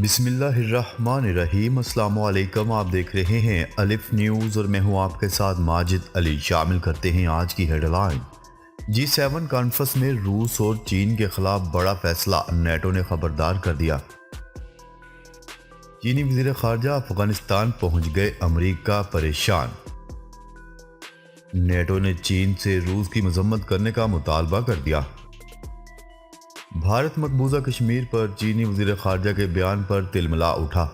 بسم اللہ الرحمن الرحیم۔ السلام علیکم، آپ دیکھ رہے ہیں الف نیوز اور میں ہوں آپ کے ساتھ ماجد علی۔ شامل کرتے ہیں آج کی ہیڈ لائن۔ G7 کانفرنس میں روس اور چین کے خلاف بڑا فیصلہ، نیٹو نے خبردار کر دیا۔ چینی وزیر خارجہ افغانستان پہنچ گئے، امریکہ پریشان۔ نیٹو نے چین سے روس کی مذمت کرنے کا مطالبہ کر دیا۔ بھارت مقبوضہ کشمیر پر چینی وزیر خارجہ کے بیان پر تلملا اٹھا۔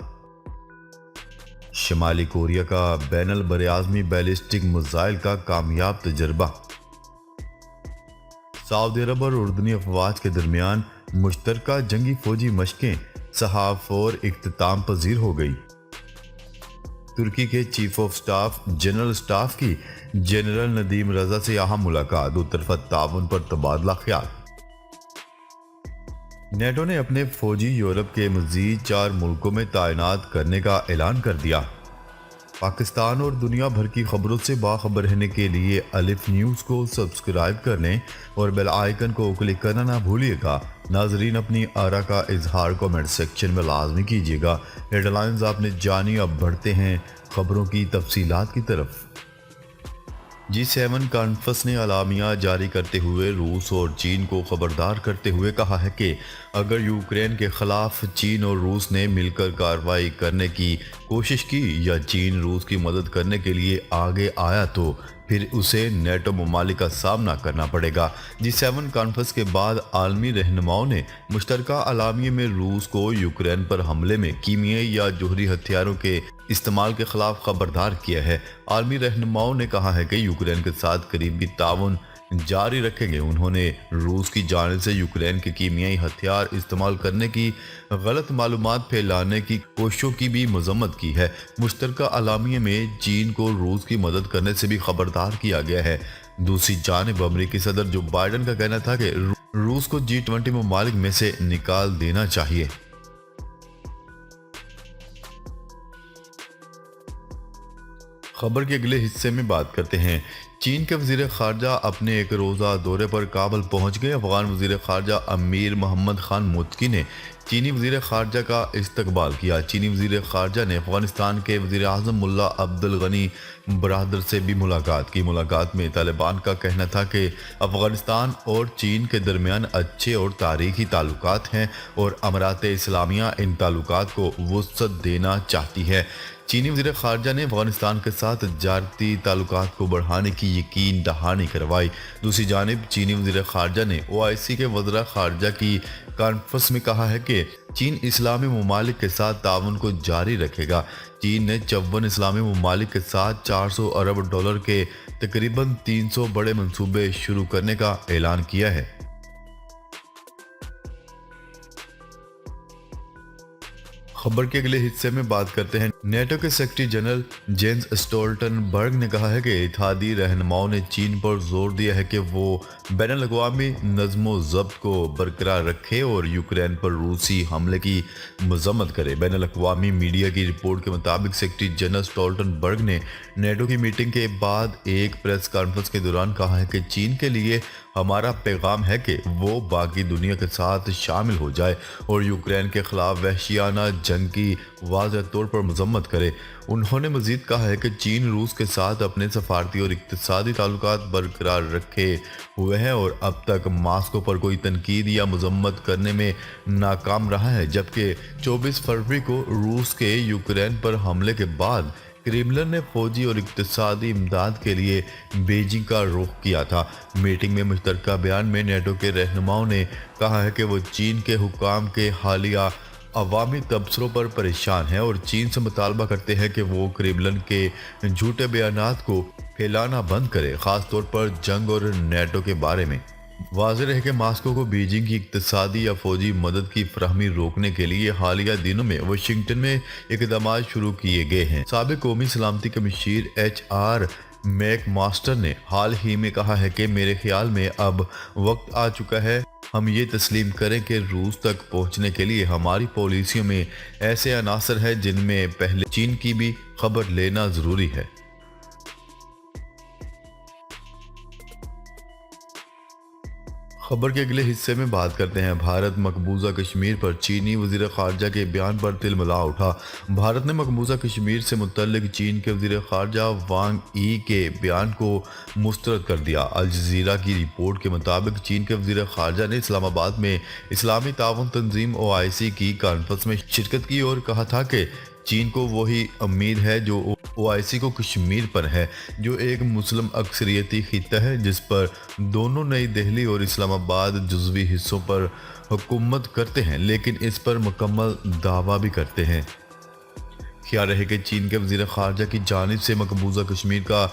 شمالی کوریا کا بین البراعظمی بیلسٹک میزائل کا کامیاب تجربہ۔ سعودی عرب اور اردنی افواج کے درمیان مشترکہ جنگی فوجی مشقیں صحاف اور اختتام پذیر ہو گئی۔ ترکی کے chief of staff general staff کی جنرل ندیم رضا سے اہم ملاقات، دو طرفہ تعاون پر تبادلہ خیال۔ نیٹو نے اپنے فوجی یورپ کے مزید 4 ملکوں میں تعینات کرنے کا اعلان کر دیا۔ پاکستان اور دنیا بھر کی خبروں سے باخبر رہنے کے لیے الف نیوز کو سبسکرائب کر لیں اور بیل آئیکن کو کلک کرنا نہ بھولیے گا۔ ناظرین، اپنی آرا کا اظہار کمنٹ سیکشن میں لازمی کیجیے گا۔ ہیڈ لائنز آپ نے جانی، اب بڑھتے ہیں خبروں کی تفصیلات کی طرف۔ G7 کانفرنس نے اعلامیہ جاری کرتے ہوئے روس اور چین کو خبردار کرتے ہوئے کہا ہے کہ اگر یوکرین کے خلاف چین اور روس نے مل کر کارروائی کرنے کی کوشش کی یا چین روس کی مدد کرنے کے لیے آگے آیا تو پھر اسے نیٹو ممالک کا سامنا کرنا پڑے گا۔ G7 کانفرنس کے بعد عالمی رہنماؤں نے مشترکہ اعلامیے میں روس کو یوکرین پر حملے میں کیمیائی یا جوہری ہتھیاروں کے استعمال کے خلاف خبردار کیا ہے۔ عالمی رہنماؤں نے کہا ہے کہ یوکرین کے ساتھ قریبی تعاون جاری رکھیں گے۔ انہوں نے روس کی جانب سے یوکرین کے کیمیائی ہتھیار استعمال کرنے کی غلط معلومات پھیلانے کی کوششوں کی بھی مذمت کی ہے۔ مشترکہ اعلامیے میں چین کو روس کی مدد کرنے سے بھی خبردار کیا گیا ہے۔ دوسری جانب امریکی صدر جو بائیڈن کا کہنا تھا کہ روس کو G20 ممالک میں سے نکال دینا چاہیے۔ خبر کے اگلے حصے میں بات کرتے ہیں۔ چین کے وزیر خارجہ اپنے ایک روزہ دورے پر کابل پہنچ گئے۔ افغان وزیر خارجہ امیر محمد خان متقی نے چینی وزیر خارجہ کا استقبال کیا۔ چینی وزیر خارجہ نے افغانستان کے وزیر اعظم ملا عبدالغنی برادر سے بھی ملاقات کی۔ ملاقات میں طالبان کا کہنا تھا کہ افغانستان اور چین کے درمیان اچھے اور تاریخی تعلقات ہیں اور امارات اسلامیہ ان تعلقات کو وسعت دینا چاہتی ہے۔ چینی وزیر خارجہ نے افغانستان کے ساتھ تجارتی تعلقات کو بڑھانے کی یقین دہانی کروائی۔ دوسری جانب چینی وزیر خارجہ نے OIC کے وزراء خارجہ کی کانفرنس میں کہا ہے کہ چین اسلامی ممالک کے ساتھ تعاون کو جاری رکھے گا۔ چین نے 54 اسلامی ممالک کے ساتھ $400 ارب کے تقریباً 300 بڑے منصوبے شروع کرنے کا اعلان کیا ہے۔ خبر کے اگلے حصے میں بات کرتے ہیں۔ نیٹو کے سیکرٹری جنرل جینس اسٹولٹنبرگ نے کہا ہے کہ اتحادی رہنماؤں نے چین پر زور دیا ہے کہ وہ بین الاقوامی نظم و ضبط کو برقرار رکھے اور یوکرین پر روسی حملے کی مذمت کرے۔ بین الاقوامی میڈیا کی رپورٹ کے مطابق سیکرٹری جنرل اسٹولٹنبرگ نے نیٹو کی میٹنگ کے بعد ایک پریس کانفرنس کے دوران کہا ہے کہ چین کے لیے ہمارا پیغام ہے کہ وہ باقی دنیا کے ساتھ شامل ہو جائے اور یوکرین کے خلاف وحشیانہ جنگ کی واضح طور پر مذمت کرے۔ انہوں نے مزید کہا ہے کہ چین روس کے ساتھ اپنے سفارتی اور اقتصادی تعلقات برقرار رکھے ہوئے ہے اور اب تک ماسکو پر کوئی تنقید یا مذمت کرنے میں ناکام رہا ہے، جبکہ 24 فروری کو روس کے یوکرین پر حملے کے بعد کریملن نے فوجی اور اقتصادی امداد کے لیے بیجنگ کا رخ کیا تھا۔ میٹنگ میں مشترکہ بیان میں نیٹو کے رہنماؤں نے کہا ہے کہ وہ چین کے حکام کے حالیہ عوامی تبصروں پر پریشان ہیں اور چین سے مطالبہ کرتے ہیں کہ وہ کریملن کے جھوٹے بیانات کو پھیلانا بند کرے، خاص طور پر جنگ اور نیٹو کے بارے میں۔ واضح رہے کہ ماسکو کو بیجنگ کی اقتصادی یا فوجی مدد کی فراہمی روکنے کے لیے حالیہ دنوں میں واشنگٹن میں اقدامات شروع کیے گئے ہیں۔ سابق قومی سلامتی کے مشیر HR میک ماسٹر نے حال ہی میں کہا ہے کہ میرے خیال میں اب وقت آ چکا ہے ہم یہ تسلیم کریں کہ روس تک پہنچنے کے لیے ہماری پالیسیوں میں ایسے عناصر ہیں جن میں پہلے چین کی بھی خبر لینا ضروری ہے۔ خبر کے اگلے حصے میں بات کرتے ہیں بھارت مقبوضہ کشمیر پر چینی وزیر خارجہ کے بیان پر تلملا اٹھا۔ بھارت نے مقبوضہ کشمیر سے متعلق چین کے وزیر خارجہ وانگ ای کے بیان کو مسترد کر دیا۔ الجزیرہ کی رپورٹ کے مطابق چین کے وزیر خارجہ نے اسلام آباد میں اسلامی تعاون تنظیم OIC کی کانفرنس میں شرکت کی اور کہا تھا کہ چین کو وہی امید ہے جو OIC کو کشمیر پر ہے، جو ایک مسلم اکثریتی خطہ ہے جس پر دونوں نئی دہلی اور اسلام آباد جزوی حصوں پر حکومت کرتے ہیں، لیکن اس پر مکمل دعویٰ بھی کرتے ہیں۔ خیال رہے کہ چین کے وزیر خارجہ کی جانب سے مقبوضہ کشمیر کا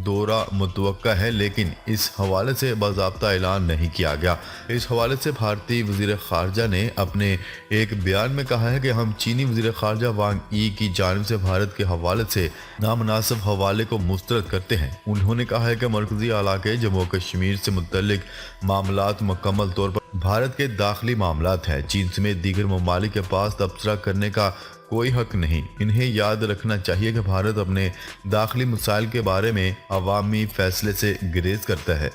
دورہ متوقع ہے، لیکن اس حوالے سے باضابطہ اعلان نہیں کیا گیا۔ اس حوالے سے بھارتی وزیر خارجہ نے اپنے ایک بیان میں کہا ہے کہ ہم چینی وزیر خارجہ وانگ ای کی جانب سے بھارت کے حوالے سے نامناسب حوالے کو مسترد کرتے ہیں۔ انہوں نے کہا ہے کہ مرکزی علاقے جموں و کشمیر سے متعلق معاملات مکمل طور پر بھارت کے داخلی معاملات ہیں۔ چین سمیت دیگر ممالک کے پاس تبصرہ کرنے کا کوئی حق نہیں۔ انہیں یاد رکھنا چاہیے کہ بھارت اپنے داخلی مسائل کے بارے میں عوامی فیصلے سے گریز کرتا ہے۔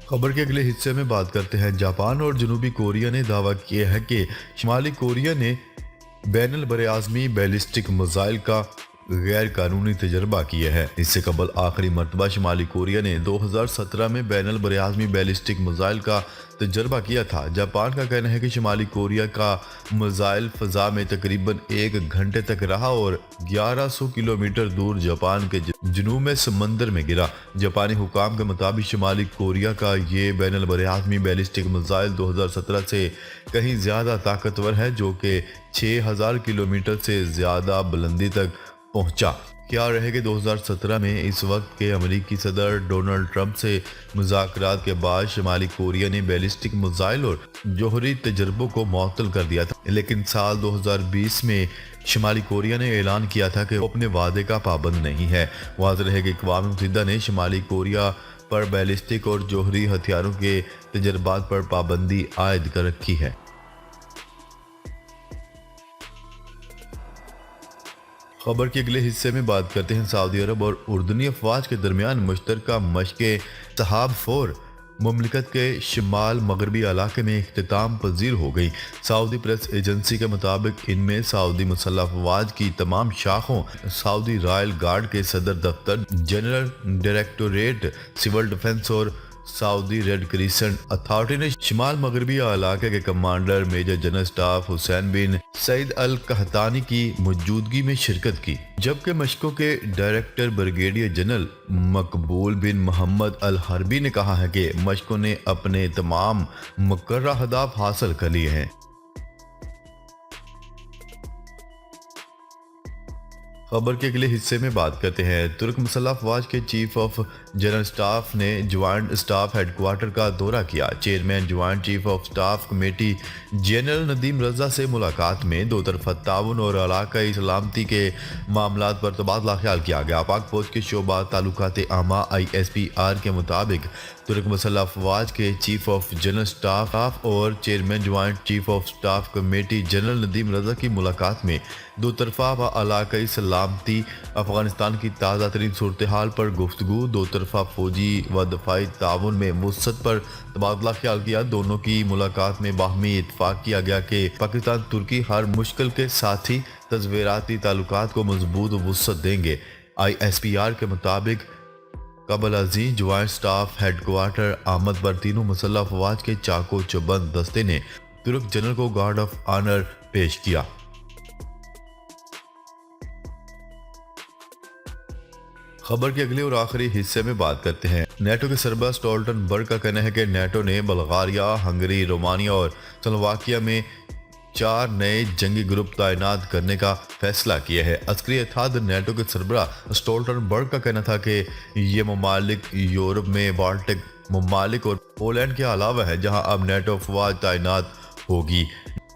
خبر کے اگلے حصے میں بات کرتے ہیں جاپان اور جنوبی کوریا نے دعویٰ کیا ہے کہ شمالی کوریا نے بین البراعظمی بیلسٹک میزائل کا غیر قانونی تجربہ کیا ہے۔ اس سے قبل آخری مرتبہ شمالی کوریا نے 2017 میں بین البراعظمی بیلسٹک میزائل کا تجربہ کیا تھا۔ جاپان کا کہنا ہے کہ شمالی کوریا کا میزائل فضا میں تقریباً 1 گھنٹے تک رہا اور 1100 کلومیٹر دور جاپان کے جنوب میں سمندر میں گرا۔ جاپانی حکام کے مطابق شمالی کوریا کا یہ بین البراعظمی بیلسٹک میزائل 2017 سے کہیں زیادہ طاقتور ہے، جو کہ 6000 کلومیٹر سے زیادہ بلندی تک پہنچا۔ خیال رہے کہ 2017 میں اس وقت کے امریکی صدر ڈونلڈ ٹرمپ سے مذاکرات کے بعد شمالی کوریا نے بیلسٹک میزائل اور جوہری تجربوں کو معطل کر دیا تھا، لیکن سال 2020 میں شمالی کوریا نے اعلان کیا تھا کہ وہ اپنے وعدے کا پابند نہیں ہے۔ واضح رہے کہ اقوام متحدہ نے شمالی کوریا پر بیلسٹک اور جوہری ہتھیاروں کے تجربات پر پابندی عائد کر رکھی ہے۔ خبر کے اگلے حصے میں بات کرتے ہیں سعودی عرب اور اردنی افواج کے درمیان مشترکہ مشقیں صحاب فور مملکت کے شمال مغربی علاقے میں اختتام پذیر ہو گئی۔ سعودی پریس ایجنسی کے مطابق ان میں سعودی مسلح افواج کی تمام شاخوں، سعودی رائل گارڈ کے صدر دفتر، جنرل ڈائریکٹوریٹ سول ڈیفنس اور سعودی ریڈ کریسنٹ اتھارٹی نے شمال مغربی علاقے کے کمانڈر میجر جنرل اسٹاف حسین بن سعید القحطانی کی موجودگی میں شرکت کی، جبکہ مشقوں کے ڈائریکٹر بریگیڈیئر جنرل مقبول بن محمد الحربی نے کہا ہے کہ مشقوں نے اپنے تمام مقررہ اہداف حاصل کر لیے ہیں۔ خبر کے اگلے حصے میں بات کرتے ہیں ترک مسلح افواج کے چیف آف جنرل اسٹاف نے جوائنٹ اسٹاف ہیڈ کوارٹر کا دورہ کیا۔ Chairman joint chief of staff committee general Nadeem Raza سے ملاقات میں دو طرفہ تعاون اور علاقائی سلامتی کے معاملات پر تبادلہ خیال کیا گیا۔ پاک فوج کے شعبہ تعلقات عامہ ISPR کے مطابق ترک مسلح افواج کے چیف آف جنرل اسٹاف اور chairman joint chief of staff committee general Nadeem Raza کی ملاقات میں دو طرفہ و علاقائی سلامتی، افغانستان کی تازہ ترین صورتحال پر گفتگو، دو طرفہ فوجی و دفاعی تعاون میں وسعت پر تبادلہ خیال کیا۔ دونوں کی ملاقات میں باہمی اتفاق کیا گیا کہ پاکستان ترکی ہر مشکل کے ساتھی تصویراتی تعلقات کو مضبوط وسعت دیں گے۔ ISPR کے مطابق قبل ازیں جوائنٹ اسٹاف ہیڈ کوارٹر آمد پر تینوں مسلح افواج کے چاق و چوبند دستے نے ترک جنرل کو گارڈ آف آنر پیش کیا۔ خبر کے اگلے اور آخری حصے میں بات کرتے ہیں نیٹو کے سربراہ اسٹولٹنبرگ کا کہنا ہے کہ نیٹو نے بلغاریہ، ہنگری، رومانیہ اور سلوواکیہ میں 4 نئے جنگی گروپ تعینات کرنے کا فیصلہ کیا ہے۔ عسکری اتحاد نیٹو کے سربراہ اسٹولٹنبرگ کا کہنا تھا کہ یہ ممالک یورپ میں بالٹک ممالک اور پولینڈ کے علاوہ ہے، جہاں اب نیٹو افواج تعینات ہوگی۔